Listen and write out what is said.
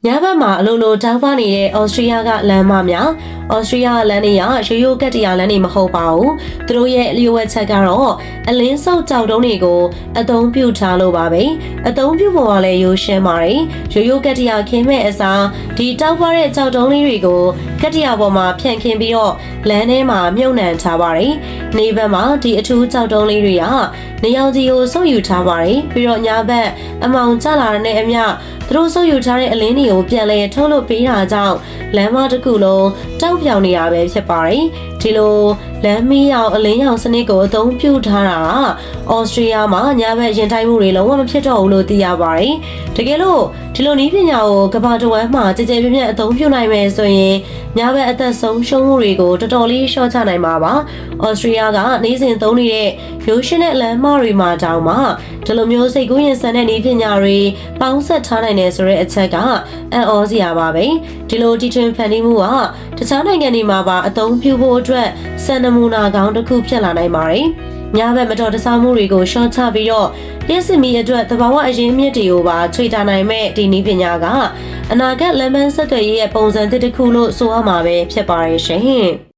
ညဘက်မှာအလိုလိုတောက်ပနေတဲ့ဩစတြေးလျကလမ်းမများဩစတြေးလျလမ်းတွေကရိုးကတ်တရားလမ်းတွေမဟုတ်ပါဘူး။သူတို့ရဲ့လျှို့ဝှက်ချက်ကတော့အလင်းစောက်ကြောက်တုံးတွေကိုအသုံးပြုထားလို့ပါပဲ။အသုံးပြုပုံကလည်းရိုးရှင်းပါတယ်။ရိုးကတ်တရားခင်းမဲ့အစားဒီတောက်ပတဲ့ကြောက်တုံးလေးတွေကိုကတ်တရားပေါ်မှာဖြန့်ခင်းပြီးတော့လမ်းထဲမှာမြုပ်နှံထားပါတယ်။နေဘက်မှာဒီအထူးကြောက်တုံးလေးတွေကနေရောင်ကြီးကိုစုပ်ယူထားပါတယ်။ပြီးတော့ညဘက်အမောင်ကျလာတဲ့အမျှသူတို့စုပ်ယူထားတဲ့အလင်းတွေကိုပြန်လဲထုတ်လုပ်ပေးတာကြောင့်လမ်းမတစ်ခုလုံးတောက်ပြောင်နေတာပဲဖြစ်ပါတယ်။ဒီလိုလမ်းမီးရောင်အလင်းရောင်စနစ်ကိုအသုံးပြုထားတာဩစတြေးလျမှာညဘက်ရင်ထိုင်မှုတွေလုံးဝမဖြစ်တော့ဘူးလို့သိရပါတယ်။တကယ်လို့ဒီလိုနည်းပညာကိုကမ္ဘာတစ်ဝန်းမှာကြည်ကြဲပြည့်ပြည့်အသုံးပြုနိုင်မယ်ဆိုရင်ညဘက်အသက်ဆုံးရှုံးမှုတွေကိုတော်တော်လေးလျှော့ချနိုင်မှာပါ။ဩစတြေးလျကနေ့စဉ်သုံးနေတဲ့ရိုးရှင်းတဲ့လမ်းမတွေမှာတောင်မှဒီလိုမျိုးစိတ်ကူးရင်ဆန်တဲ့နည်းပညာတွေပေါင်းဆက်ထားနိုင်တယ်ဆိုတဲ့အချက်ကအံ့ဩစရာပါပဲဒီလိုတီထွင်ဖန်တီးမှုကတခြားနိုင်ငံတွေမှာပါအသုံးပြုဖို့အတွက်စံနမူနာကောင်းတစ်ခုဖြစ်လာနိုင်ပါတယ်ညဘက်မတော်တဆမှုတွေကိုရှော့ချပြီးတော့လျှက်စစ်မီအတွက်သဘာဝအရင်းမြစ်တွေကိုပါခြွေတာနိုင်မဲ့ဒီနည်းပညာကအနာဂတ်လမ်းမဆက်သွယ်ရေးရဲ့ပုံစံသစ်တစ်ခုလို့ဆိုရမှာပဲဖြစ်ပါရဲ့ရှင်